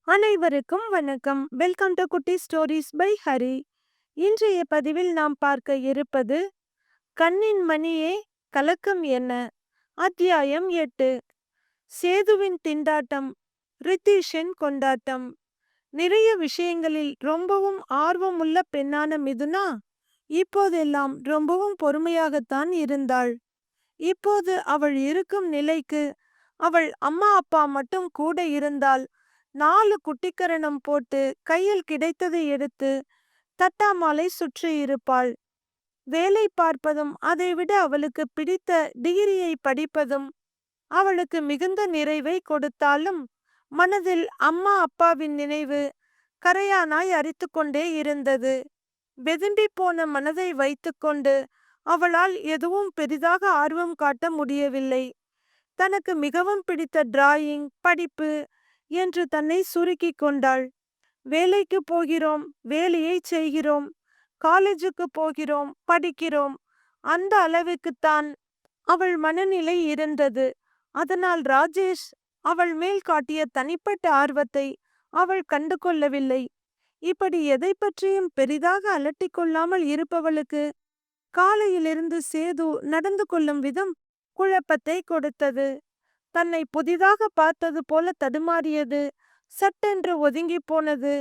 அனைவருக்கும் வணக்கம். Welcome to குட்டி ஸ்டோரிஸ் பை ஹரி. இன்றைய பதிவில் நாம் பார்க்க இருப்பது கண்ணின் மணியே கலக்கம் என்ன. அத்தியாயம் 8. சேதுவின் திண்டாட்டம், ரித்தீஷின் கொண்டாட்டம். நிறைய விஷயங்களில் ரொம்பவும் ஆர்வமுள்ள பெண்ணான மிதுனா இப்போதெல்லாம் ரொம்பவும் பொறுமையாகத்தான் இருந்தாள். இப்போது அவள் இருக்கும் நிலைக்கு அவள் அம்மா அப்பா மட்டும் கூட இருந்தால் 4 குட்டிக்கரணம் போட்டு கையில் கிடைத்ததை எடுத்து தட்டாமாலை சுற்றி இருப்பாள். வேலை பார்ப்பதும் அதைவிட அவளுக்கு பிடித்த டிகிரியை படிப்பதும் அவளுக்கு மிகுந்த நிறைவை கொடுத்தாலும் மனதில் அம்மா அப்பாவின் நினைவு கரையானாய் அரித்து கொண்டே இருந்தது. வெதும்பி போன மனதை வைத்துக்கொண்டு அவளால் எதுவும் பெரிதாக ஆர்வம் காட்ட முடியவில்லை. தனக்கு மிகவும் பிடித்த டிராயிங், படிப்பு என்று தன்னை சுருக்கி கொண்டாள். வேலைக்கு போகிறோம், வேலையை செய்கிறோம், காலேஜுக்கு போகிறோம், படிக்கிறோம், அந்த அளவுக்குத்தான் அவள் மனநிலை இருந்தது. அதனால் ராஜேஷ் அவள் மேல் காட்டிய தனிப்பட்ட ஆர்வத்தை அவள் கண்டு கொள்ளவில்லை. இப்படி எதை பற்றியும் பெரிதாக அலட்டிக் கொள்ளாமல் இருப்பவளுக்கு காலையிலிருந்து சேது நடந்து கொள்ளும் விதம் குழப்பத்தை கொடுத்தது. தன்னை புதிதாக பார்த்தது போல தடுமாறியது, சட்டென்று ஒதுங்கி போனது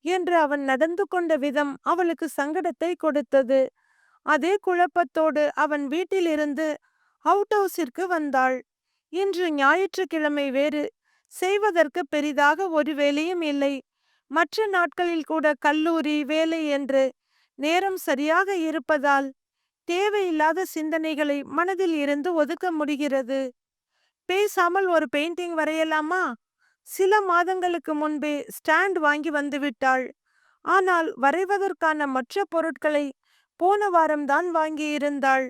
என்று அவன் நடந்து கொண்ட விதம் அவளுக்கு சங்கடத்தை கொடுத்தது. அதே குழப்பத்தோடு அவன் வீட்டிலிருந்து அவுட் ஹவுஸிற்கு வந்தாள். இன்று ஞாயிற்றுக்கிழமை வேறு, செய்வதற்கு பெரிதாக ஒரு வேலையும் இல்லை. மற்ற நாட்களில் கூட கல்லூரி வேலை என்று நேரம் சரியாக இருப்பதால் தேவையில்லாத சிந்தனைகளை மனதில் இருந்து ஒதுக்க முடிகிறது. பேசாமல் ஒரு பெயிண்டிங் வரையலாமா? சில மாதங்களுக்கு முன்பே ஸ்டாண்ட் வாங்கி வந்துவிட்டாள். ஆனால் வரைவதற்கான மற்ற பொருட்களை போன வாரம்தான் வாங்கியிருந்தாள்.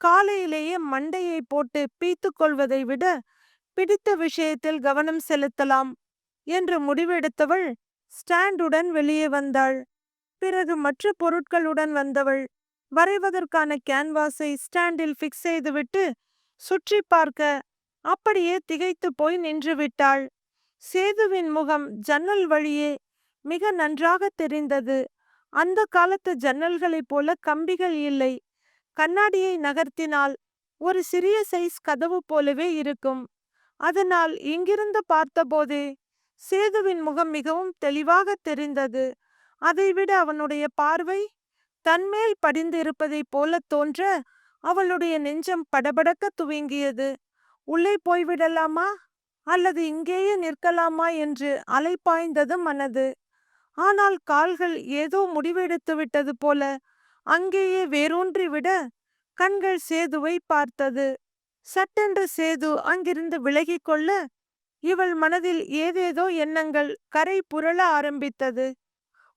காலையிலேயே மண்டையை போட்டு பீத்து கொள்வதை விட பிடித்த விஷயத்தில் கவனம் செலுத்தலாம் என்று முடிவெடுத்தவள் ஸ்டாண்டுடன் வெளியே வந்தாள். பிறகு மற்ற பொருட்களுடன் வந்தவள் வரைவதற்கான கேன்வாஸை ஸ்டாண்டில் ஃபிக்ஸ் செய்துவிட்டு சுற்றி பார்க்க அப்படியே திகைத்து போய் நின்று விட்டாள். சேதுவின் முகம் ஜன்னல் வழியே மிக நன்றாக தெரிந்தது. அந்த காலத்து ஜன்னல்களைப் போல கம்பிகள் இல்லை. கண்ணாடியை நகர்த்தினால் ஒரு சிறிய சைஸ் கதவு போலவே இருக்கும். அதனால் இங்கிருந்து பார்த்தபோதே சேதுவின் முகம் மிகவும் தெளிவாக தெரிந்தது. அதைவிட அவனுடைய பார்வை தன்மேல் படிந்திருப்பதைப் போல தோன்ற அவளுடைய நெஞ்சம் படபடக்க துவங்கியது. உள்ளே போய்விடலாமா அல்லது இங்கேயே நிற்கலாமா என்று அலைப்பாய்ந்தது மனது. ஆனால் கால்கள் ஏதோ முடிவெடுத்து விட்டது போல அங்கேயே வேரூன்றி விட கண்கள் சேதுவை பார்த்தது. சட்டென்று சேது அங்கிருந்து விலகி கொள்ள இவள் மனதில் ஏதேதோ எண்ணங்கள் கரை புரள ஆரம்பித்தது.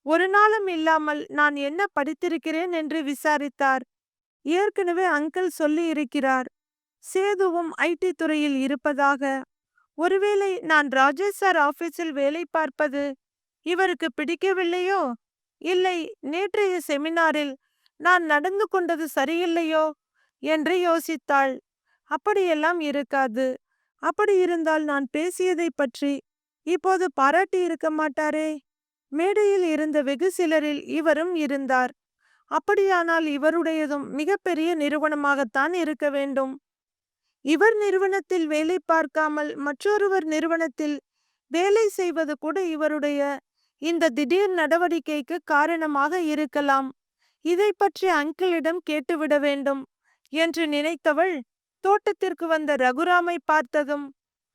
ஒரு நாளும் இல்லாமல் நான் என்ன படித்திருக்கிறேன் என்று விசாரித்தார். ஏற்கனவே அங்கிள் சொல்லி இருக்கிறார், சேதுவும் ஐடி துறையில் இருப்பதாக. ஒருவேளை நான் ராஜேஷ் சார் ஆபீஸில் வேலை பார்ப்பது இவருக்கு பிடிக்கவில்லையோ, இல்லை நேற்றைய செமினாரில் நான் நடந்து கொண்டது சரியில்லையோ என்று யோசித்தாள். அப்படியெல்லாம் இருக்காது. அப்படி இருந்தால் நான் பேசியதை பற்றி இப்போது பாராட்டி இருக்க மாட்டாரே. மேடையில் இருந்த வெகு சிலரில் இவரும் இருந்தார். அப்படியானால் இவருடையதும் மிகப்பெரிய நிறுவனமாகத்தான் இருக்க வேண்டும். இவர் நிறுவனத்தில் வேலை பார்க்காமல் மற்றொருவர் நிறுவனத்தில் வேலை செய்வது கூட இவருடைய இந்த திடீர் நடவடிக்கைக்கு காரணமாக இருக்கலாம். இதை பற்றி அங்கிளிடம் கேட்டுவிட வேண்டும் என்று நினைத்தவள் தோட்டத்திற்கு வந்த ரகுராமை பார்த்ததும்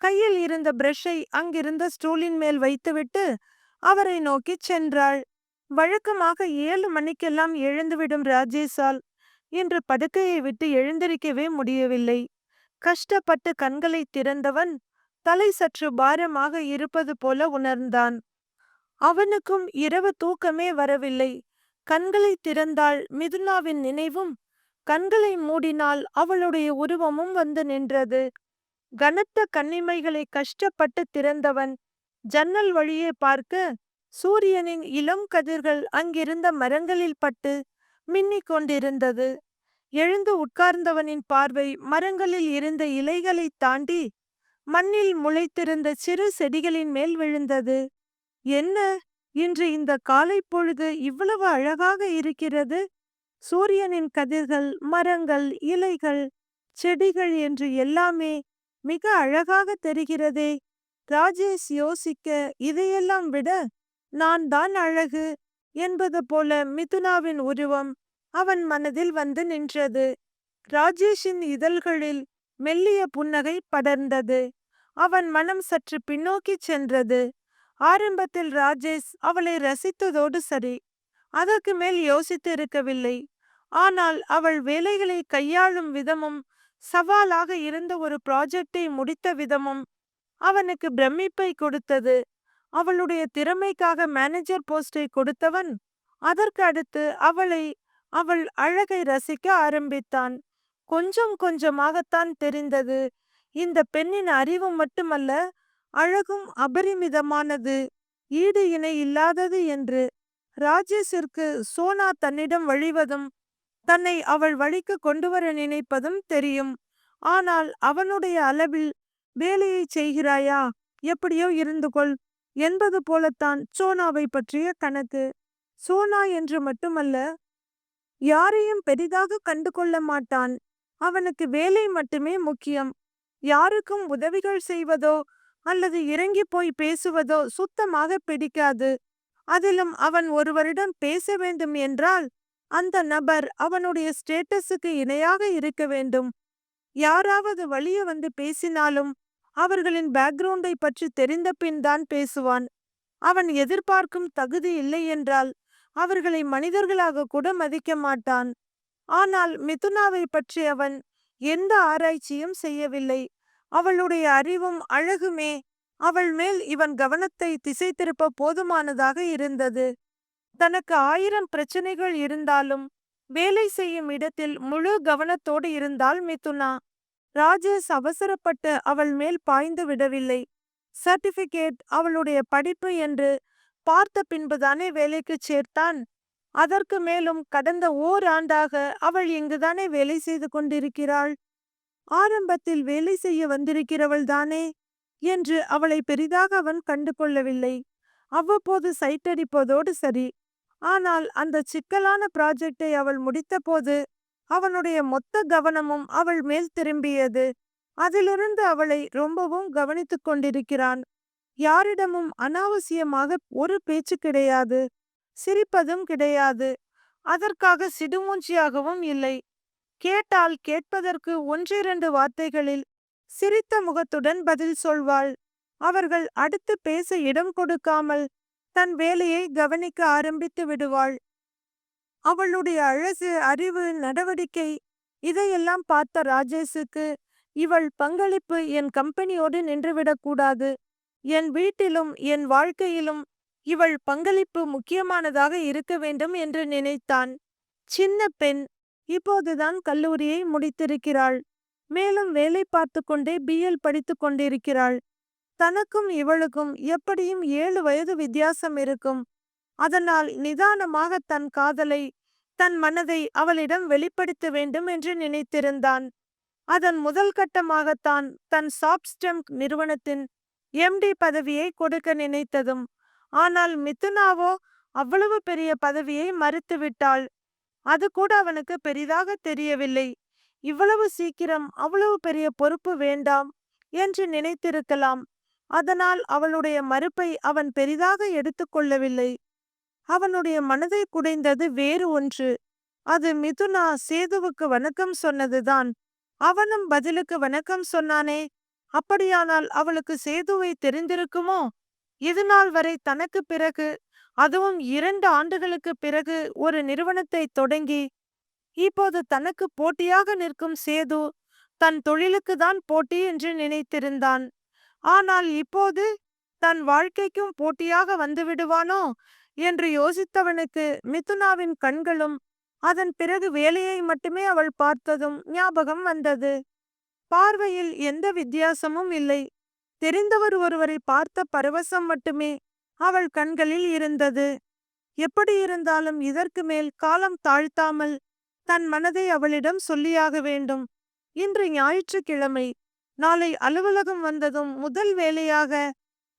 கையில் இருந்த பிரஷை அங்கிருந்த ஸ்டூலின் மேல் வைத்துவிட்டு அவரை நோக்கி சென்றாள். வழக்கமாக 7 மணிக்கெல்லாம் எழுந்துவிடும் ராஜேஷால் இன்று படுக்கையை விட்டு எழுந்திருக்கவே முடியவில்லை. கஷ்டப்பட்டு கண்களை திறந்தவன் தலை சற்று பாரமாக இருப்பது போல உணர்ந்தான். அவனுக்கும் இரவு தூக்கமே வரவில்லை. கண்களை திறந்தால் மிதுனாவின் நினைவும், கண்களை மூடினால் அவளுடைய உருவமும் வந்து நின்றது. கனத்த கண்ணிமைகளை கஷ்டப்பட்டு திறந்தவன் ஜன்னல் வழியே பார்க்க சூரியனின் இளம் கதிர்கள் அங்கிருந்த மரங்களில் பட்டு மின்னிக் கொண்டிருந்தது. எழுந்து உட்கார்ந்தவனின் பார்வை மரங்களில் இருந்த இலைகளை தாண்டி மண்ணில் முளைத்திருந்த சிறு செடிகளின் மேல் விழுந்தது. என்ன, இன்று இந்த காலை பொழுது இவ்வளவு அழகாக இருக்கிறது? சூரியனின் கதிர்கள், மரங்கள், இலைகள், செடிகள் என்று எல்லாமே மிக அழகாக தெரிகிறதே. ராஜேஷ் யோசிக்க, இதையெல்லாம் விட நான் தான் அழகு என்பது போல மிதுனாவின் உருவம் அவன் மனதில் வந்து நின்றது. ராஜேஷின் இதழ்களில் மெல்லிய புன்னகை படர்ந்தது. அவன் மனம் சற்று பின்னோக்கி சென்றது. ஆரம்பத்தில் ராஜேஷ் அவளை ரசித்ததோடு சரி, அதற்கு மேல் யோசித்து இருக்கவில்லை. ஆனால் அவள் வேலைகளை கையாளும் விதமும், சவாலாக இருந்த ஒரு ப்ராஜெக்டை முடித்த விதமும் அவனுக்கு பிரமிப்பை கொடுத்தது. அவளுடைய திறமைக்காக மேனேஜர் போஸ்டை கொடுத்தவன் அதற்கு அடுத்து அவள் அழகை ரசிக்க ஆரம்பித்தான். கொஞ்சம் கொஞ்சமாகத்தான் தெரிந்தது, இந்த பெண்ணின் அறிவு மட்டுமல்ல, அழகும் அபரிமிதமானது, ஈடு இணை இல்லாதது என்று. ராஜேஷிற்கு சோனா தன்னிடம் வழிவதும் தன்னை அவள் வழிக்கு கொண்டுவர நினைப்பதும் தெரியும். ஆனால் அவனுடைய அளவில் வேலையை செய்கிறாயா, எப்படியோ இருந்து கொள் என்பது போலத்தான் சோனாவை பற்றிய கணக்கு. சோனா என்று மட்டுமல்ல, யாரையும் பெரிதாக கண்டு கொள்ள மாட்டான். அவனுக்கு வேலை மட்டுமே முக்கியம். யாருக்கும் உதவிகள் செய்வதோ அல்லது இறங்கி போய் பேசுவதோ சுத்தமாக பிடிக்காது. அதிலும் அவன் ஒருவரிடம் பேச வேண்டும் என்றால் அந்த நபர் அவனுடைய ஸ்டேட்டஸுக்கு இணையாக இருக்க வேண்டும். யாராவது வழிய வந்து பேசினாலும் அவர்களின் பேக்ரவுண்டை பற்றி தெரிந்த பின் தான் பேசுவான். அவன் எதிர்பார்க்கும் தகுதி இல்லை என்றால் அவர்களை மனிதர்களாக கூட மதிக்க மாட்டான். ஆனால் மிதுனாவை பற்றி அவன் எந்த ஆராய்ச்சியும் செய்யவில்லை. அவளுடைய அறிவும் அழகுமே அவள் மேல் இவன் கவனத்தை திசை திருப்ப போதுமானதாக இருந்தது. தனக்கு 1000 பிரச்சனைகள் இருந்தாலும் வேலை செய்யும் இடத்தில் முழு கவனத்தோடு இருந்தாள் மிதுனா. ராஜேஷ் அவசரப்பட்டு அவள் மேல் பாய்ந்து விடவில்லை. சர்டிபிகேட், அவளுடைய படிப்பு என்று பார்த்த பின்புதானே வேலைக்கு சேர்த்தான். அதற்கு மேலும் கடந்த ஓராண்டாக அவள் இங்குதானே வேலை செய்து கொண்டிருக்கிறாள். ஆரம்பத்தில் வேலை செய்ய வந்திருக்கிறவள் தானே என்று அவளை பெரிதாக அவன் கண்டு கொள்ளவில்லை. அவ்வப்போது சைட்டடிப்பதோடு சரி. ஆனால் அந்த சிக்கலான ப்ராஜெக்டை அவள் முடித்தபோது அவனுடைய மொத்த கவனமும் அவள் மேல் திரும்பியது. அதிலிருந்து அவளை ரொம்பவும் கவனித்துக் கொண்டிருக்கிறான். யாரிடமும் அனாவசியமாக ஒரு பேச்சு கிடையாது, சிரிப்பதும் கிடையாது. அதற்காக சிடுமூஞ்சியாகவும் இல்லை. கேட்டால் கேட்பதற்கு 1-2 வார்த்தைகளில் சிரித்த முகத்துடன் பதில் சொல்வாள். அவர்கள் அடுத்து பேச இடம் கொடுக்காமல் தன் வேலையை கவனிக்க ஆரம்பித்து விடுவாள். அவளுடைய அழகு, அறிவு, நடவடிக்கை இதையெல்லாம் பார்த்த ராஜேஷுக்கு இவள் பங்களிப்பு என் கம்பெனியோடு நின்றுவிடக்கூடாது. என் வீட்டிலும் என் வாழ்க்கையிலும் இவள் பங்களிப்பு முக்கியமானதாக இருக்க வேண்டும் என்று நினைத்தான். சின்ன பெண், இப்போதுதான் கல்லூரியை முடித்திருக்கிறாள். மேலும் வேலை பார்த்து கொண்டே பிஎல் படித்து கொண்டிருக்கிறாள். தனக்கும் இவளுக்கும் எப்படியும் 7 வயது வித்தியாசம் இருக்கும். அதனால் நிதானமாக தன் காதலை, தன் மனதை அவளிடம் வெளிப்படுத்த வேண்டும் என்று நினைத்திருந்தான். அதன் முதல் கட்டமாகத்தான் தன் சாப்ஸ்டெம் நிறுவனத்தின் எம்டி பதவியை கொடுக்க நினைத்ததும். ஆனால் மிதுனாவோ அவ்வளவு பெரிய பதவியை மறுத்துவிட்டாள். அது கூட அவனுக்கு பெரிதாக தெரியவில்லை. இவ்வளவு சீக்கிரம் அவ்வளவு பெரிய பொறுப்பு வேண்டாம் என்று நினைத்திருக்கலாம். அதனால் அவளுடைய மறுப்பை அவன் பெரிதாக எடுத்துக்கொள்ளவில்லை. அவனுடைய மனதை குடைந்தது வேறு ஒன்று. அது மிதுனா சேதுவுக்கு வணக்கம் சொன்னதுதான். அவனும் பதிலுக்கு வணக்கம் சொன்னானே. அப்படியானால் அவளுக்கு சேதுவை தெரிந்திருக்குமோ? இதுநாள் வரை தனக்கு பிறகு, அதுவும் 2 ஆண்டுகளுக்கு பிறகு ஒரு நிறுவனத்தை தொடங்கி இப்போது தனக்கு போட்டியாக நிற்கும் சேது தன் தொழிலுக்கு தான் போட்டி என்று நினைத்திருந்தான். ஆனால் இப்போது தன் வாழ்க்கைக்கும் போட்டியாக வந்துவிடுவானோ என்று யோசித்தவனுக்கு மிதுனாவின் கண்களும் அதன் பிறகு வேலையை மட்டுமே அவள் பார்த்ததும் ஞாபகம் வந்தது. பார்வையில் எந்த வித்தியாசமும் இல்லை. தெரிந்தவர் ஒருவரை பார்த்த பரவசம் மட்டுமே அவள் கண்களில் இருந்தது. எப்படி இருந்தாலும் இதற்கு மேல் காலம் தாழ்த்தாமல் தன் மனதை அவளிடம் சொல்லியாக வேண்டும். இன்று ஞாயிற்றுக்கிழமை. நாளை அலுவலகம் வந்ததும் முதல் வேலையாக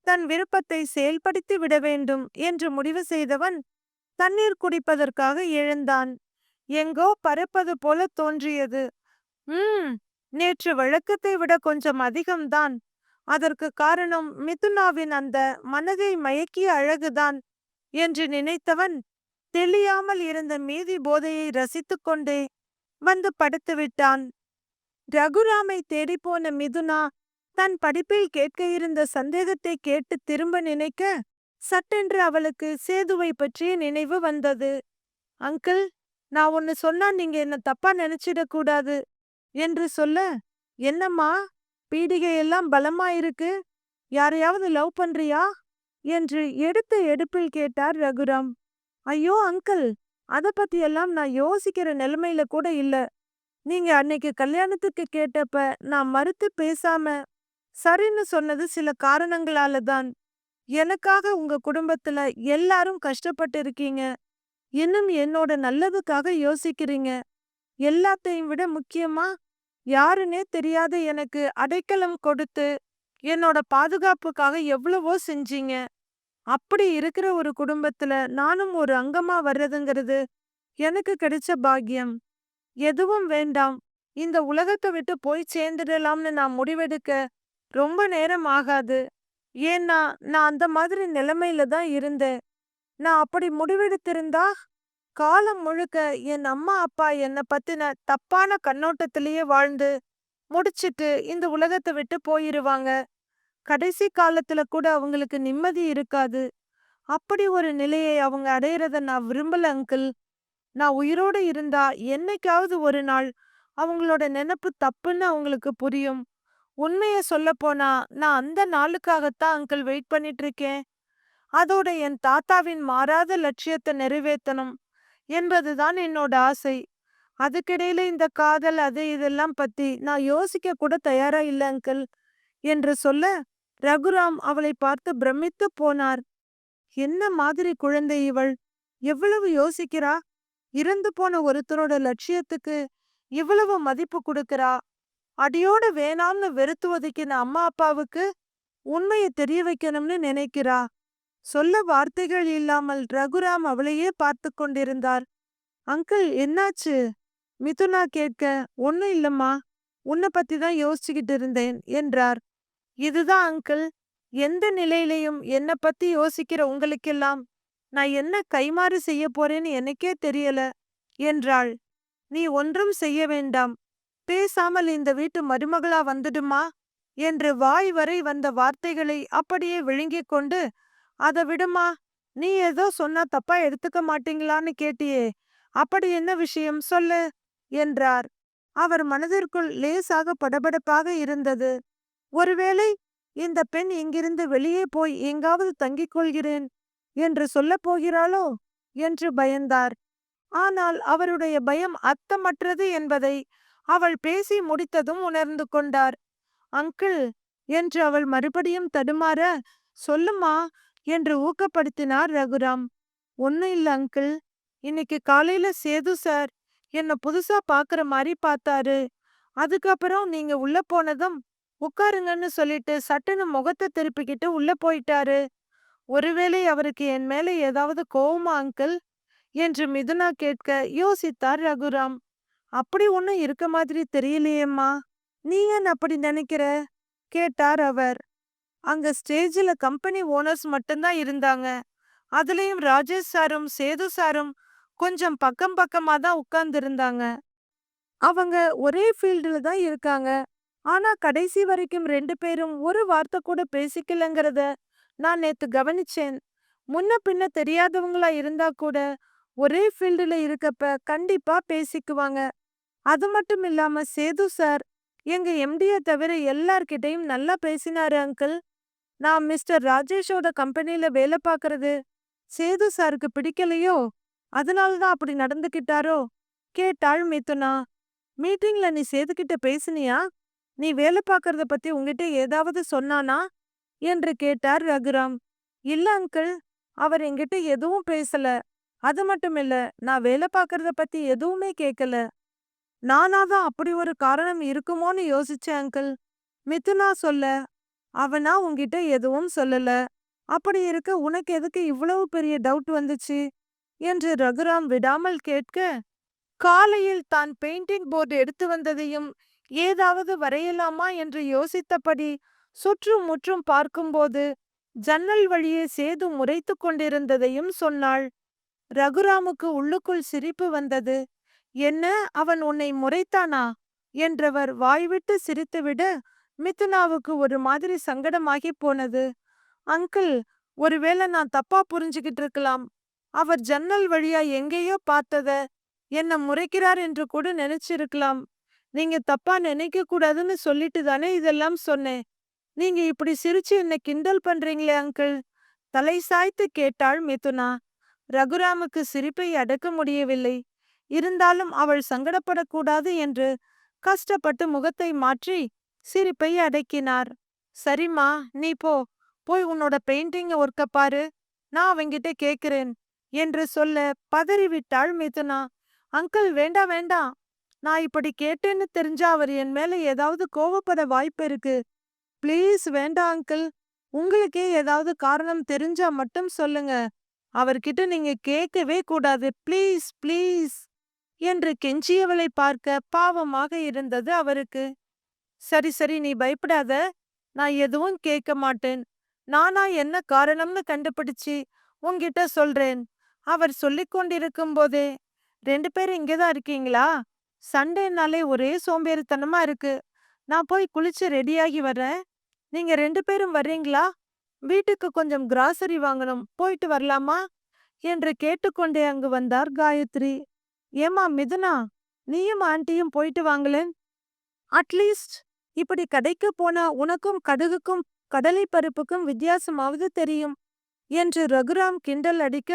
தன் விருப்பத்தை செயல்படுத்தி விட வேண்டும் என்று முடிவு செய்தவன் தண்ணீர் குடிப்பதற்காக எழுந்தான். எங்கோ பறப்பது போல தோன்றியது. நேற்று வழக்கத்தை விட கொஞ்சம் அதிகம்தான். அதற்கு காரணம் மிதுனாவின் அந்த மனதை மயக்கிய அழகுதான் என்று நினைத்தவன் தெளியாமல் இருந்த மீதி போதையை ரசித்துக் கொண்டே வந்து படுத்துவிட்டான். ரகுராமை தேடிப்போன மிதுனா தன் படிப்பில் கேட்க இருந்த சந்தேகத்தை கேட்டு திரும்ப நினைக்க சட்டென்று அவளுக்கு சேதுவை பற்றிய நினைவு வந்தது. அங்கிள், நான் ஒன்னு சொன்னா நீங்க என்ன தப்பா நினைச்சிடக் கூடாது என்று சொல்ல, என்னம்மா பீடிகையெல்லாம் பலமா இருக்கு, யாரையாவது லவ் பண்றியா என்று எடுத்த எடுப்பில் கேட்டார் ரகுராம். ஐயோ அங்கிள், அத பத்தியெல்லாம் நான் யோசிக்கிற நிலைமையில கூட இல்ல. நீங்க அன்னைக்கு கல்யாணத்துக்கு கேட்டப்ப நான் மறுத்து பேசாம சரின்னு சொன்னது சில காரணங்களால தான். எனக்காக உங்க குடும்பத்துல எல்லாரும் கஷ்டப்பட்டு இருக்கீங்க. இன்னும் என்னோட நல்லதுக்காக யோசிக்கிறீங்க. எல்லாத்தையும் விட முக்கியமா யாருன்னே தெரியாத எனக்கு அடைக்கலம் கொடுத்து என்னோட பாதுகாப்புக்காக எவ்வளவோ செஞ்சீங்க. அப்படி இருக்கிற ஒரு குடும்பத்துல நானும் ஒரு அங்கமா வர்றதுங்கிறது எனக்கு கிடைச்ச பாக்கியம். எதுவும் வேண்டாம், இந்த உலகத்தை விட்டு போய் சேர்ந்துடலாம்னு நான் முடிவெடுக்க ரொம்ப நேரம் ஆகாது. ஏன்னா நான் அந்த மாதிரி நிலைமையில தான் இருந்தேன். நான் அப்படி முடிவெடுத்திருந்தா காலம் முழுக்க என் அம்மா அப்பா என்ன பத்தின தப்பான கண்ணோட்டத்திலேயே வாழ்ந்து முடிச்சிட்டு இந்த உலகத்தை விட்டு போயிருவாங்க. கடைசி காலத்துல கூட அவங்களுக்கு நிம்மதி இருக்காது. அப்படி ஒரு நிலையை அவங்க அடையறத நான் விரும்பல அங்கிள். நான் உயிரோடு இருந்தா என்னைக்காவது ஒரு நாள் அவங்களோட நினைப்பு தப்புன்னு அவங்களுக்கு புரியும். உண்மைய சொல்ல போனா நான் அந்த நாளுக்காகத்தான் அங்கிள் வெயிட் பண்ணிட்டு இருக்கேன். அதோட என் தாத்தாவின் மாறாத லட்சியத்தை நிறைவேற்றணும் என்பதுதான் என்னோட ஆசை. அதுக்கிடையில இந்த காதல் அது இதெல்லாம் பத்தி நான் யோசிக்க கூட தயாரா இல்ல அங்கிள் என்று சொல்ல, ரகுராம் அவளை பார்த்து பிரமித்து போனார். என்ன மாதிரி குழந்தை இவள், எவ்வளவு யோசிக்கிறா, இறந்து போன ஒருத்தரோட லட்சியத்துக்கு இவ்வளவு மதிப்பு கொடுக்கிறா. அடியோட வேணாம்னு வெறுத்து ஒதுக்கின அம்மா அப்பாவுக்கு உண்மையை தெரிய வைக்கணும்னு நினைக்கிறா. சொல்ல வார்த்தைகள் இல்லாமல் ரகுராம் அவளையே பார்த்து கொண்டிருந்தார். அங்கிள், என்னாச்சு? மிதுனா கேட்க, ஒன்னும் இல்லம்மா, உன்னை பத்தி தான் யோசிச்சுக்கிட்டு இருந்தேன் என்றார். இதுதான் அங்கிள், எந்த நிலையிலையும் என்னை பத்தி யோசிக்கிற உங்களுக்கெல்லாம் நான் என்ன கைமாறு செய்ய போறேன்னு எனக்கே தெரியல என்றாள். நீ ஒன்றும் செய்ய வேண்டாம், பேசாமல் இந்த வீட்டு மருமகளா வந்துடுமா என்று வாய் வரை வந்த வார்த்தைகளை அப்படியே விழுங்கிக் கொண்டு, அதை விடுமா, நீ ஏதோ சொன்னா தப்பா எடுத்துக்க மாட்டீங்களான்னு கேட்டியே, அப்படி என்ன விஷயம் சொல்லு என்றார். அவர் மனதிற்குள் லேசாக படபடப்பாக இருந்தது. ஒருவேளை இந்த பெண் இங்கிருந்து வெளியே போய் எங்காவது தங்கிக் கொள்கிறேன் என்று சொல்லப் போகிறாளோ என்று பயந்தார். ஆனால் அவருடைய பயம் அர்த்தமற்றது என்பதை அவள் பேசி முடித்ததும் உணர்ந்து கொண்டார். அங்கிள் என்று அவள் மறுபடியும் தடுமாற, சொல்லுமா என்று ஊக்கப்படுத்தினார் ரகுராம். ஒன்னும் இல்ல அங்கிள், இன்னைக்கு காலையில சேது சார் என்ன புதுசா பாக்குற மாதிரி பார்த்தாரு. அதுக்கப்புறம் நீங்க உள்ள போனதும் உட்காருங்கன்னு சொல்லிட்டு சட்டுன்னு முகத்தை திருப்பிக்கிட்டு உள்ள போயிட்டாரு. ஒருவேளை அவருக்கு என் மேல ஏதாவது கோவமா அங்கிள் என்று மிதுனா கேட்க யோசித்தார் ரகுராம். அப்படி ஒன்னும் இருக்க மாதிரி தெரியலையேம்மா, நீ ஏன் அப்படி நினைக்கிற கேட்டார் அவர். அங்க ஸ்டேஜில் கம்பெனி ஓனர்ஸ் மட்டும்தான் இருந்தாங்க. அதுலயும் ராஜேஷ் சாரும் சேது சாரும் கொஞ்சம் பக்கம் பக்கமா தான் உட்கார்ந்து இருந்தாங்க. அவங்க ஒரே ஃபீல்டுல தான் இருக்காங்க. ஆனா கடைசி வரைக்கும் 2 பேரும் ஒரு வார்த்தை கூட பேசிக்கலங்கிறத நான் நேத்து கவனிச்சேன். முன்ன பின்ன தெரியாதவங்களா இருந்தா கூட ஒரே ஃபீல்டுல இருக்கப்ப கண்டிப்பா பேசிக்குவாங்க. அது மட்டும் இல்லாம சேது சார் எங்க எம்டிய தவிர எல்லார்கிட்டையும் நல்லா பேசினாரு அங்கிள். நான் மிஸ்டர் ராஜேஷோட கம்பெனில வேலை பார்க்கறது சேது சாருக்கு பிடிக்கலையோ, அதனாலதான் அப்படி நடந்துகிட்டாரோ கேட்டாள் மிதுனா. மீட்டிங்ல நீ சேதுகிட்ட பேசினியா? நீ வேலை பார்க்கறத பத்தி உங்ககிட்ட ஏதாவது சொன்னானா என்று கேட்டார் ரகுராம். இல்ல அங்கிள், அவர் என்கிட்ட எதுவும் பேசல. அது மட்டும் இல்ல, நான் வேலை பார்க்கறத பத்தி எதுவுமே கேட்கல. நானாதான் அப்படி ஒரு காரணம் இருக்குமோன்னு யோசிச்சேன் அங்கிள் மிதுனா சொல்ல, அவனா உன்கிட்ட எதுவும் சொல்லல. அப்படி இருக்க உனக்கு எதுக்கு இவ்வளவு பெரிய டவுட் வந்துச்சு என்று ரகுராம் விடாமல் கேட்க, காலையில் தான் பெயிண்டிங் போர்டு எடுத்து வந்ததையும் ஏதாவது வரையலாமா என்று யோசித்தபடி சுற்றும் முற்றும் பார்க்கும்போது ஜன்னல் வழியே சேது முறைத்து கொண்டிருந்ததையும் சொன்னாள். ரகுராமுக்கு உள்ளுக்குள் சிரிப்பு வந்தது. என்ன, அவன் உன்னை முறைத்தானா என்றவர் வாய்விட்டு சிரித்துவிட மிதுனாவுக்கு ஒரு மாதிரி சங்கடமாகி போனது. அங்கிள், ஒருவேளை நான் தப்பா புரிஞ்சுகிட்டு இருக்கலாம். அவர் ஜன்னல் வழியா எங்கேயோ பார்த்தத என்ன முறைக்கிறார் என்று கூட நினைச்சிருக்கலாம். நீங்க தப்பா நினைக்க கூடாதுன்னு சொல்லிட்டு தானே இதெல்லாம் சொன்னேன். நீங்க இப்படி சிரிச்சு என்ன கிண்டல் பண்றீங்களே அங்கிள், தலை சாய்த்து கேட்டாள் மிதுனா. ரகுராமுக்கு சிரிப்பை அடக்க முடியவில்லை. இருந்தாலும் அவள் சங்கடப்படக்கூடாது என்று கஷ்டப்பட்டு முகத்தை மாற்றி சிரிப்பை அடக்கினார். சரிம்மா, நீ போய் உன்னோட பெயிண்டிங் ஒர்க்க பாரு, நான் அவங்கிட்ட கேக்குறேன் என்று சொல்ல பதறிவிட்டாள் மிதுனா. அங்கிள், வேண்டாம் வேண்டாம், நான் இப்படி கேட்டேன்னு தெரிஞ்சா அவர் என் மேல ஏதாவது கோவப்பட வாய்ப்பு இருக்கு. ப்ளீஸ் வேண்டாம் அங்கிள், உங்களுக்கே ஏதாவது காரணம் தெரிஞ்சா மட்டும் சொல்லுங்க. அவர்கிட்ட நீங்க கேட்கவே கூடாது, ப்ளீஸ் ப்ளீஸ் என்று கெஞ்சியவளை பார்க்க பாவமாக இருந்தது அவருக்கு. சரி சரி, நீ பயப்படாத, நான் எதுவும் கேட்க மாட்டேன். நானா என்ன காரணம்னு கண்டுபிடிச்சு உன்கிட்ட சொல்றேன். அவர் சொல்லிக் கொண்டிருக்கும் போதே, 2 பேரும் இங்கதான் இருக்கீங்களா? சண்டேனாலே ஒரே சோம்பேறித்தனமா இருக்கு. நான் போய் குளிச்சு ரெடியாகி வர்றேன். நீங்க 2 பேரும் வர்றீங்களா? வீட்டுக்கு கொஞ்சம் கிராசரி வாங்கணும், போயிட்டு வரலாமா என்று கேட்டுக்கொண்டே அங்கு வந்தார் காயத்ரி. ஏமா மிதுனா, நீயும் ஆண்டியும் போயிட்டு வாங்களேன். அட்லீஸ்ட் இப்படி கடைக்கு போனா உனக்கும் கடுகுக்கும் கடலை பருப்புக்கும் வித்தியாசமாவது தெரியும் என்று ரகுராம் கிண்டல் அடிக்க,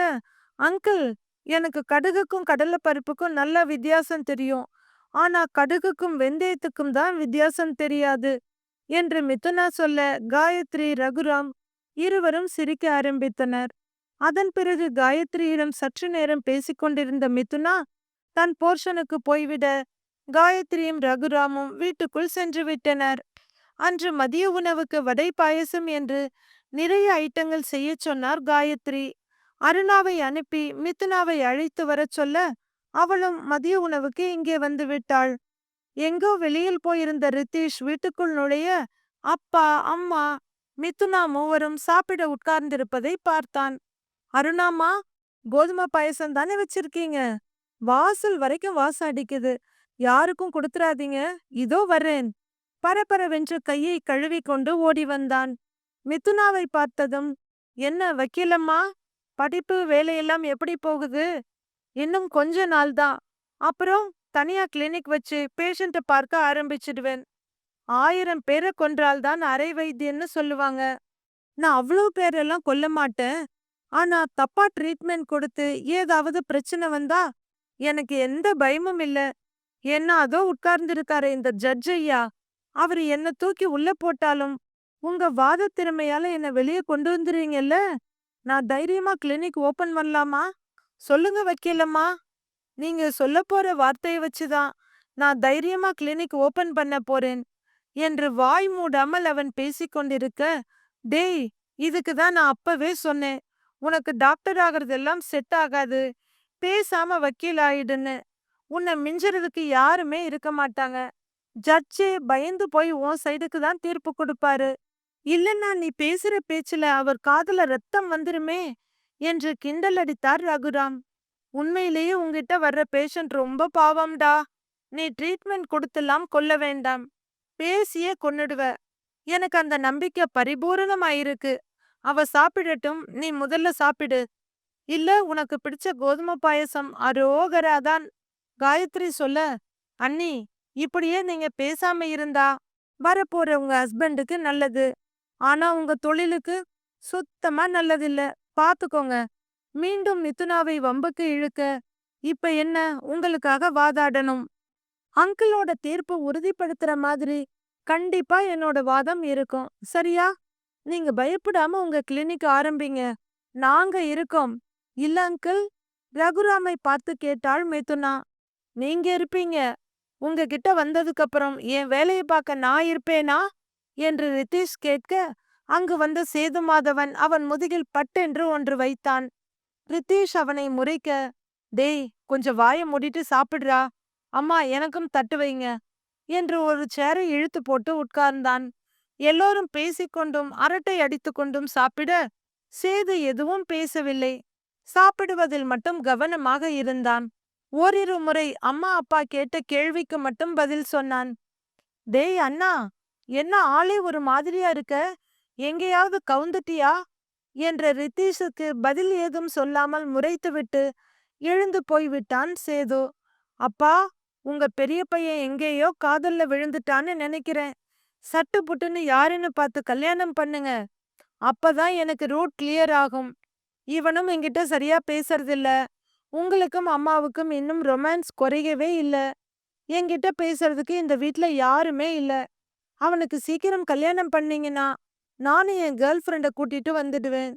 அங்கிள், எனக்கு கடுகுக்கும் கடலை பருப்புக்கும் நல்ல வித்தியாசம் தெரியும். ஆனா கடுகுக்கும் வெந்தயத்துக்கும் தான் வித்தியாசம் தெரியாது என்று மிதுனா சொல்ல, காயத்ரி, ரகுராம் இருவரும் சிரிக்க ஆரம்பித்தனர். அதன் பிறகு காயத்ரியிடம் சற்று நேரம் பேசிக்கொண்டிருந்த மிதுனா தன் போர்ஷனுக்கு போய்விட காயத்ரியும் ரகுராமும் வீட்டுக்குள் சென்று விட்டனர். அன்று மதிய உணவுக்கு வடை பாயசம் என்று நிறைய ஐட்டங்கள் செய்ய சொன்னார் காயத்ரி. அருணாவை அனுப்பி மிதுனாவை அழைத்து வரச் சொல்ல அவளும் மதிய உணவுக்கு இங்கே வந்து விட்டாள். எங்கோ வெளியில் போயிருந்த ரித்தீஷ் வீட்டுக்குள் நுழைய அப்பா, அம்மா, மிதுனா மூவரும் சாப்பிட உட்கார்ந்திருப்பதை பார்த்தான். அருணாமா, கோதுமை பாயசம் தானே வச்சிருக்கீங்க? வாசல் வரைக்கும் வாசம் அடிக்குது. யாருக்கும் கொடுத்துறாதீங்க, இதோ வர்றேன். பரபரவென்று கையை கழுவி கொண்டு ஓடி வந்தான். மிதுனாவை பார்த்ததும், என்ன வக்கீலம்மா, படிப்பு வேலையெல்லாம் எப்படி போகுது? இன்னும் கொஞ்ச நாள்தான், அப்புறம் தனியா கிளினிக் வச்சு பேஷண்ட்டை பார்க்க ஆரம்பிச்சிடுவேன். 1000 பேரை கொன்றால்தான் அரை வைத்தியன்னு சொல்லுவாங்க. நான் அவ்வளவு பேரெல்லாம் கொல்ல மாட்டேன். ஆனா தப்பா ட்ரீட்மெண்ட் கொடுத்து ஏதாவது பிரச்சனை வந்தா எனக்கு எந்த பயமும் இல்ல. ஏன்னா அதோ உட்கார்ந்திருக்காரு இந்த ஜட்ஜ் ஐயா, அவரு என்ன தூக்கி உள்ள போட்டாலும் உங்க வாத திறமையால என்ன வெளியே கொண்டு வந்துருவீங்கல்ல. நான் தைரியமா கிளினிக் ஓபன் பண்ணலாமா? சொல்லுங்க வக்கீலம்மா, நீங்க சொல்ல போற வார்த்தையை வச்சுதான் நான் தைரியமா கிளினிக் ஓபன் பண்ண போறேன் என்று வாய் மூடாமல் அவன் பேசிக்கொண்டிருக்க, டேய், இதுக்கு தான் நான் அப்பவே சொன்னேன், உனக்கு டாக்டர் ஆகிறதெல்லாம் செட் ஆகாது, பேசாம வக்கீல் ஆயிடுன்னு. உன்னை மிஞ்சறதுக்கு யாருமே இருக்க மாட்டாங்க. ஜட்ஜே பயந்து போய் உன் சைடுக்கு தான் தீர்ப்பு கொடுப்பாரு. இல்லன்னா நீ பேசுற பேச்சுல அவர் காதுல ரத்தம் வந்துருமே என்று கிண்டல் அடித்தார் ரகுராம். உண்மையிலேயே உன்கிட்ட வர்ற பேஷண்ட் ரொம்ப பாவம்டா. நீ ட்ரீட்மெண்ட் கொடுத்தெல்லாம் கொல்ல வேண்டாம், பேசியே கொன்னுடுவ. எனக்கு அந்த நம்பிக்கை பரிபூரணமாயிருக்கு. அவ சாப்பிடட்டும், நீ முதல்ல சாப்பிடு. இல்ல உனக்கு பிடிச்ச கோதுமை பாயசம் அரோகராதான். காயத்ரி சொல்ல, அண்ணி, இப்படியே நீங்க பேசாம இருந்தா வரப்போற உங்க ஹஸ்பண்டுக்கு நல்லது. ஆனா உங்க தொழிலுக்கு சுத்தமா நல்லதில்ல, பாத்துக்கோங்க. மீண்டும் மிதுனாவை வம்புக்கு இழுக்க இப்ப என்ன உங்களுக்காக வாதாடணும். அங்கிளோட தீர்ப்பு உறுதிப்படுத்துற மாதிரி கண்டிப்பா என்னோட வாதம் இருக்கும், சரியா? நீங்க பயப்படாம உங்க கிளினிக் ஆரம்பிங்க, நாங்க இருக்கோம். இல்ல அங்கிள், ரகுராமை பார்த்து கேட்டாள் மிதுனா. நீங்க இருப்பீங்க, உங்ககிட்ட வந்ததுக்கு அப்புறம் என் வேலையை பார்க்க நான் இருப்பேனா என்று ரித்தீஷ் கேட்க, அங்கு வந்த சேதுமாதவன் அவன் முதுகில் பட்டென்று ஒன்று வைத்தான். ரித்தீஷ் அவனை முறைக்க, டேய் கொஞ்சம் வாய மூடிட்டு சாப்பிடுறா, அம்மா எனக்கும் தட்டு வைங்க என்று ஒரு சேரை இழுத்து போட்டு உட்கார்ந்தான். எல்லோரும் பேசிக்கொண்டும் அரட்டை அடித்துக்கொண்டும் சாப்பிட, சேது எதுவும் பேசவில்லை. சாப்பிடுவதில் மட்டும் கவனமாக இருந்தான். ஓரிரு முறை அம்மா அப்பா கேட்ட கேள்விக்கு மட்டும் பதில் சொன்னான். டேய் அண்ணா, என்ன ஆளே ஒரு மாதிரியா இருக்க, எங்கேயாவது கவுந்துட்டியா என்ற ரித்தீஷுக்கு பதில் ஏதும் சொல்லாமல் முறைத்துவிட்டு எழுந்து போய்விட்டான் சேது. அப்பா, உங்க பெரிய பையன் எங்கேயோ காதல்ல விழுந்துட்டான்னு நினைக்கிறேன். சட்டு புட்டுன்னு யாருன்னு பார்த்து கல்யாணம் பண்ணுங்க, அப்பதான் எனக்கு ரூட் கிளியர் ஆகும். இவனும் என்கிட்ட சரியா பேசுறதில்ல. உங்களுக்கும் அம்மாவுக்கும் இன்னும் ரொமான்ஸ் குறையவே இல்ல. என்கிட்ட பேசுறதுக்கு இந்த வீட்ல யாருமே இல்ல. அவனுக்கு சீக்கிரம் கல்யாணம் பண்ணீங்கன்னா நானும் என் கேர்ள் ஃப்ரெண்ட கூட்டிட்டு வந்துடுவேன்.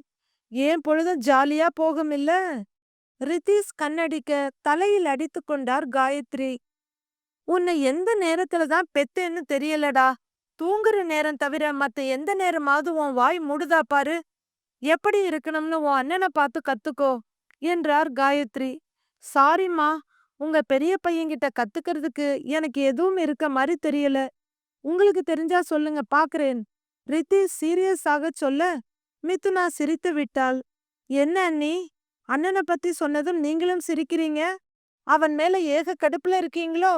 ஏன் பொழுதும் ஜாலியா போகும் இல்ல. ரித்தீஷ் கண்ணடிக்க தலையில் அடித்து கொண்டார் காயத்ரி. உன்னை எந்த நேரத்துல தான் பெத்தேன்னு தெரியலடா. தூங்குற நேரம் தவிர மத்த எந்த நேரமாவது உன் வாய் மூடுதா பாரு. எப்படி இருக்கணும்னு உன் அண்ணனை பார்த்து கத்துக்கோ என்றார் காயத்ரி. சாரிம்மா, உங்க பெரிய பையன்கிட்ட கத்துக்கிறதுக்கு எனக்கு எதுவும் இருக்க மாதிரி தெரியல. உங்களுக்கு தெரிஞ்சா சொல்லுங்க, பாக்குறேன். ரித்தீஷ் சீரியஸாக சொல்ல, மிதுனா சிரித்து விட்டாள். என்ன அண்ணி, அண்ணனை பத்தி சொன்னதும் நீங்களும் சிரிக்கிறீங்க? அவன் மேல ஏக கடுப்புல இருக்கீங்களோ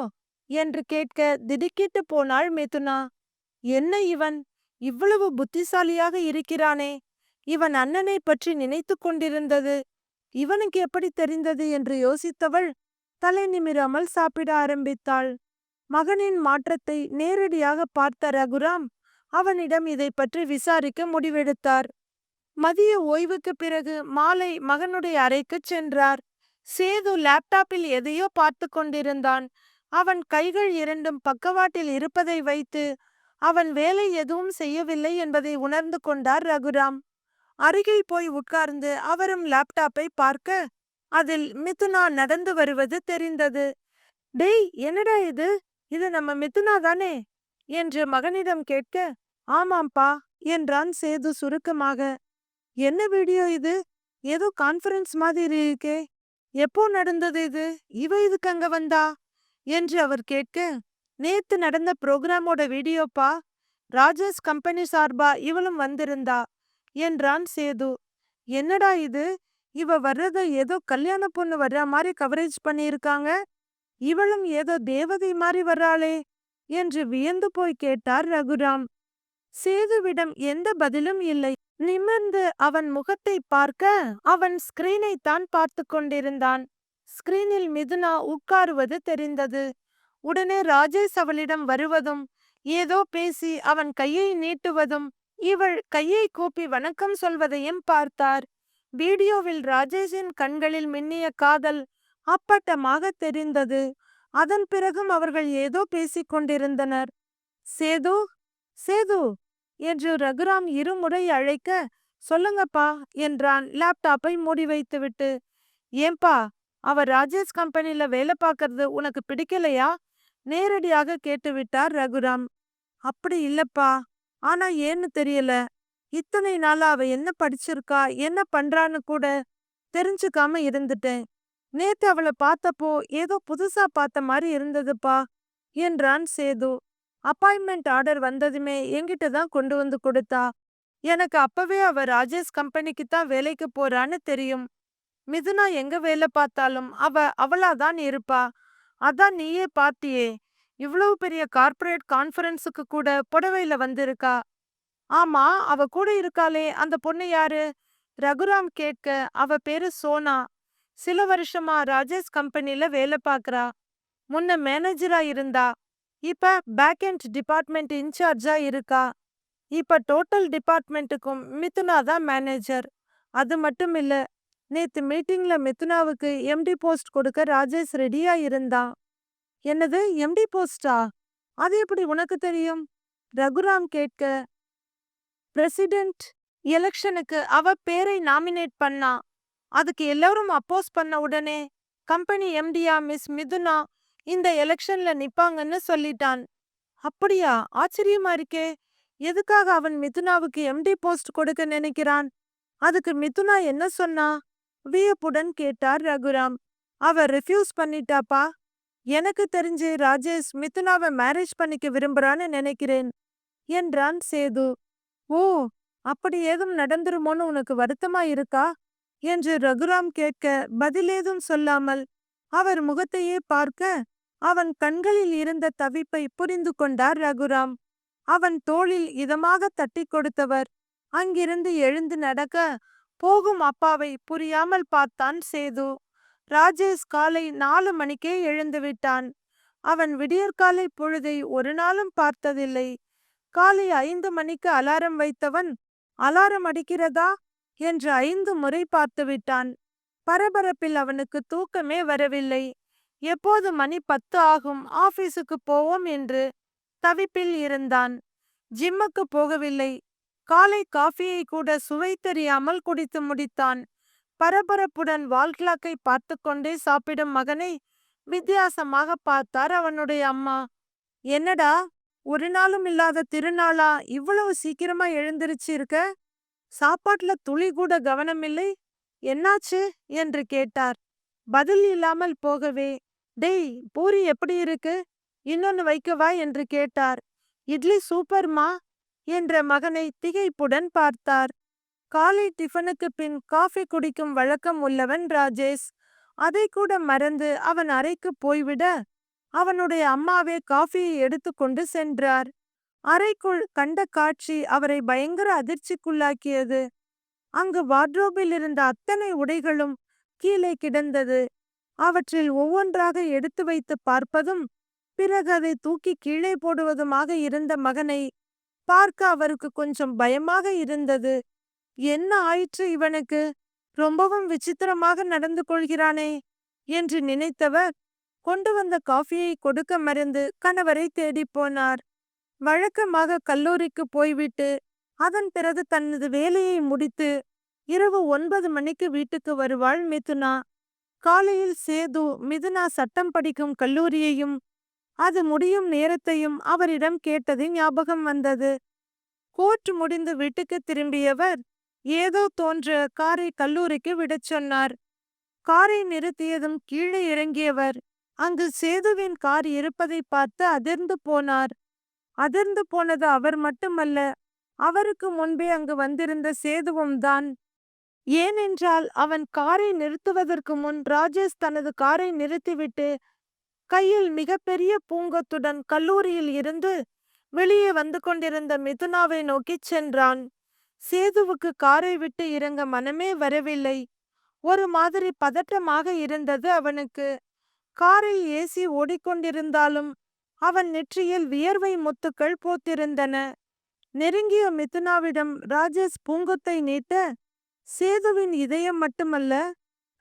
என்று கேட்க திடுக்கிட்டு போனாள் மிதுனா. என்ன இவன் இவ்வளவு புத்திசாலியாக இருக்கிறானே, இவன் அண்ணனை பற்றி நினைத்து கொண்டிருந்தது இவனுக்கு எப்படி தெரிந்தது என்று யோசித்தவள் தலை நிமிராமல் சாப்பிட ஆரம்பித்தாள். மகனின் மாற்றத்தை நேரடியாக பார்த்த ரகுராம் அவனிடம் இதை பற்றி விசாரிக்க முடிவெடுத்தார். மதிய ஓய்வுக்கு பிறகு மாலை மகனுடைய அறைக்குச் சென்றார். சேது லேப்டாப்பில் எதையோ பார்த்து கொண்டிருந்தான். அவன் கைகள் இரண்டும் பக்கவாட்டில் இருப்பதை வைத்து அவன் வேலை எதுவும் செய்யவில்லை என்பதை உணர்ந்து கொண்டார் ரகுராம். அருகில் போய் உட்கார்ந்து அவரும் லேப்டாப்பை பார்க்க அதில் மிதுனா நடந்து வருவது தெரிந்தது. டேய் என்னடா இது, இது நம்ம மிதுனா தானே என்று மகனிடம் கேட்க, ஆமாம்பா என்றான் சேது சுருக்கமாக. என்ன வீடியோ இது, ஏதோ கான்ஃபரன்ஸ் மாதிரி இருக்கே, எப்போ நடந்தது இது, இவ இதுக்கு அங்க வந்தா என்று அவர் கேட்க, நேத்து நடந்த ப்ரோக்ராமோட வீடியோப்பா, ராஜேஷ் கம்பெனி சார்பா இவளும் வந்திருந்தா என்றான் சேது. என்னடா இது, இவ வர்றத ஏதோ கல்யாண பொண்ணு வர்ற மாதிரி கவரேஜ் பண்ணியிருக்காங்க, இவளும் ஏதோ தேவதை மாதிரி வர்றாளே என்று வியந்து போய் கேட்டார் ரகுராம். சேதுவிடம் எந்த பதிலும் இல்லை. நிமிர்ந்து அவன் முகத்தை பார்க்க அவன் ஸ்கிரீனை தான் பார்த்து கொண்டிருந்தான். ஸ்கிரீனில் மிதுனா உட்காருவது தெரிந்தது. உடனே ராஜேஷ் அவளிடம் வருவதும் ஏதோ பேசி அவன் கையை நீட்டுவதும் இவள் கையை கூப்பி வணக்கம் சொல்வதையும் பார்த்தார். வீடியோவில் ராஜேஷின் கண்களில் மின்னிய காதல் அப்பட்டமாக தெரிந்தது. அதன் பிறகும் அவர்கள் ஏதோ பேசிக் கொண்டிருந்தனர். சேது, சேது என்று ரகுராம் இருமுறை அழைக்க, சொல்லுங்கப்பா என்றான் லேப்டாப்பை மூடி வைத்துவிட்டு. ஏன்பா, அவ ராஜேஷ் கம்பெனில வேலை பார்க்கறது உனக்கு பிடிக்கலையா நேரடியாக கேட்டுவிட்டார் ரகுராம். அப்படி இல்லப்பா, ஆனா ஏன்னு தெரியல, இத்தனை நாளா அவ என்ன படிச்சிருக்கா என்ன பண்றான்னு கூட தெரிஞ்சுக்காம இருந்துட்டேன். நேத்து அவளை பார்த்தப்போ ஏதோ புதுசா பார்த்த மாதிரி இருந்ததுப்பா என்றான் சேது. அப்பாயின்மெண்ட் ஆர்டர் வந்ததுமே என்கிட்ட தான் கொண்டு வந்து கொடுத்தா. எனக்கு அப்பவே அவ ராஜேஷ் கம்பெனிக்கு தான் வேலைக்கு போறான்னு தெரியும். மிதுனா எங்க வேலை பார்த்தாலும் அவளாதான் இருப்பா. அதான் நீயே பார்த்தியே, இவ்வளவு பெரிய கார்ப்பரேட் கான்ஃபரன்ஸுக்கு கூட புடவையில வந்திருக்கா. ஆமா, அவ கூட இருக்காளே அந்த பொண்ணு யாரு ரகுராம் கேட்க, அவ பேரு சோனா. சில வருஷமா ராஜேஷ் கம்பெனில வேலை பார்க்கறா. முன்ன மேனேஜரா இருந்தா, இப்ப பேக் எண்ட் டிபார்ட்மெண்ட் இன்சார்ஜா இருக்கா. இப்ப டோட்டல் டிபார்ட்மெண்ட்டுக்கும் மிதுனா தான் மேனேஜர். அது மட்டும் இல்ல, நேத்து மீட்டிங்ல மிதுனாவுக்கு எம்டி போஸ்ட் கொடுக்க ராஜேஷ் ரெடியா இருந்தான். என்னது எம்டி போஸ்டா, அது எப்படி உனக்கு தெரியும் ரகுராம் கேட்க, பிரசிடென்ட் எலெக்ஷனுக்கு அவ பேரை நாமினேட் பண்ணா. அதுக்கு எல்லாரும் அப்போஸ் பண்ண உடனே கம்பெனி எம்டியா மிஸ் மிதுனா இந்த எலெக்ஷன்ல நிப்பாங்கன்னு சொல்லிட்டான். அப்படியா, ஆச்சரியமா இருக்கே. எதுக்காக அவன் மிதுனாவுக்கு எம்டி போஸ்ட் கொடுக்க நினைக்கிறான்? அதுக்கு மிதுனா என்ன சொன்னா? வியப்புடன் கேட்டார் ரகுராம். அவ ரிஃப்யூஸ் பண்ணிட்டாப்பா. எனக்கு தெரிஞ்சு ராஜேஷ் மிதுனாவை மேரேஜ் பண்ணிக்க விரும்புறான்னு நினைக்கிறேன் என்றான் சேது. ஓ, அப்படி ஏதும் நடந்துருமோன்னு உனக்கு வருத்தமா இருக்கா என்று ரகுராம் கேட்க பதிலேதும் சொல்லாமல் அவர் முகத்தையே பார்க்க அவன் கண்களில் இருந்த தவிப்பை புரிந்து கொண்டார் ரகுராம். அவன் தோளில் இதமாக தட்டி கொடுத்தவர் அங்கிருந்து எழுந்து நடக்க போகும் அப்பாவை புரியாமல் பார்த்தான் சேது. ராஜேஷ் காலை 4 மணிக்கே எழுந்து விட்டான். அவன் விடியற்காலை பொழுதை ஒரு நாளும் பார்த்ததில்லை. காலை 5 மணிக்கு அலாரம் வைத்தவன் அலாரம் அடிக்கிறதா என்று 5 முறை பார்த்து விட்டான். பரபரப்பில் அவனுக்கு தூக்கமே வரவில்லை. எப்போது மணி 10 ஆகும், ஆபீஸுக்கு போவோம் என்று தவிப்பில் இருந்தான். ஜிம்முக்கு போகவில்லை. காலை காஃபியை கூட சுவை தெரியாமல் குடித்து முடித்தான். பரபரப்புடன் வால் கிளாக்கை பார்த்து கொண்டே சாப்பிடும் மகனை வித்தியாசமாக பார்த்தார் அவனுடைய அம்மா. என்னடா, ஒரு நாளும் இல்லாத திருநாளா இவ்வளவு சீக்கிரமா எழுந்திருச்சு இருக்க? சாப்பாட்டுல துளி கூட கவனமில்லை, என்னாச்சு என்று கேட்டார். பதில் இல்லாமல் போகவே, டேய், பூரி எப்படி இருக்கு, இன்னொன்னு வைக்கவா என்று கேட்டார். இட்லி சூப்பர்மா என்ற மகனை திகைப்புடன் பார்த்தார். காலை டிஃபனுக்கு பின் காஃபி குடிக்கும் வழக்கம் உள்ளவன் ராஜேஷ். அதை கூட மறந்து அவன் அறைக்கு போய்விட அவனுடைய அம்மாவே காஃபியை எடுத்துக்கொண்டு சென்றார். அறைக்குள் கண்ட காட்சி அவரை பயங்கர அதிர்ச்சிக்குள்ளாக்கியது. அங்கு வார்ட்ரோபில் இருந்த அத்தனை உடைகளும் கீழே கிடந்தது. அவற்றில் ஒவ்வொன்றாக எடுத்து வைத்து பார்ப்பதும் பிறகு அதை தூக்கி கீழே போடுவதுமாக இருந்த மகனை பார்க்க அவருக்கு கொஞ்சம் பயமாக இருந்தது. என்ன ஆயிற்று இவனுக்கு? ரொம்பவும் விசித்திரமாக நடந்து கொள்கிறானே என்று நினைத்தவர் கொண்டு வந்த காஃபியை கொடுக்க மறந்து கணவரை தேடி போனார். வழக்கமாக கல்லூரிக்கு போய்விட்டு அதன் பிறகு தனது வேலையை முடித்து இரவு 9 மணிக்கு வீட்டுக்கு வருவாள் மிதுனா. காலையில் சேது மிதுனா சட்டம் படிக்கும் கல்லூரியையும் அது முடியும் நேரத்தையும் அவரிடம் கேட்டது ஞாபகம் வந்தது. கோர்ட் முடிந்து வீட்டுக்கு திரும்பியவர் ஏதோ தோன்ற காரை கல்லூரிக்கு விடச் சொன்னார். காரை நிறுத்தியதும் கீழே இறங்கியவர் அங்கு சேதுவின் கார் இருப்பதை பார்த்து அதிர்ந்து போனார். அதிர்ந்து போனது அவர் மட்டுமல்ல, அவருக்கு முன்பே அங்கு வந்திருந்த சேதுவும் தான். ஏனென்றால் அவன் காரை நிறுத்துவதற்கு முன் ராஜேஷ் தனது காரை நிறுத்திவிட்டு கையில் மிகப்பெரிய பூங்கொத்துடன் கல்லூரியில் இருந்து வெளியே வந்து கொண்டிருந்த மிதுனாவை நோக்கி சென்றான். சேதுவுக்கு காரை விட்டு இறங்க மனமே வரவில்லை. ஒரு மாதிரி பதட்டமாக இருந்தது அவனுக்கு. காரில் ஏசி ஓடிக்கொண்டிருந்தாலும் அவன் நெற்றியில் வியர்வை முத்துக்கள் போத்திருந்தன. நெருங்கிய மிதுனாவிடம் ராஜேஷ் பூங்கொத்தை நீட்ட சேதுவின் இதயம் மட்டுமல்ல,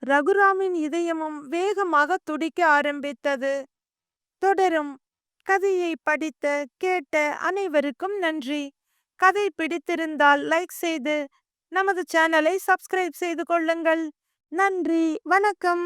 ரகுராமின் இதயமும் வேகமாக துடிக்க ஆரம்பித்தது. தொடரும். கதையை படித்த கேட்ட அனைவருக்கும் நன்றி. கதை பிடித்திருந்தால் லைக் செய்து நமது சேனலை சப்ஸ்கிரைப் செய்து கொள்ளுங்கள். நன்றி, வணக்கம்.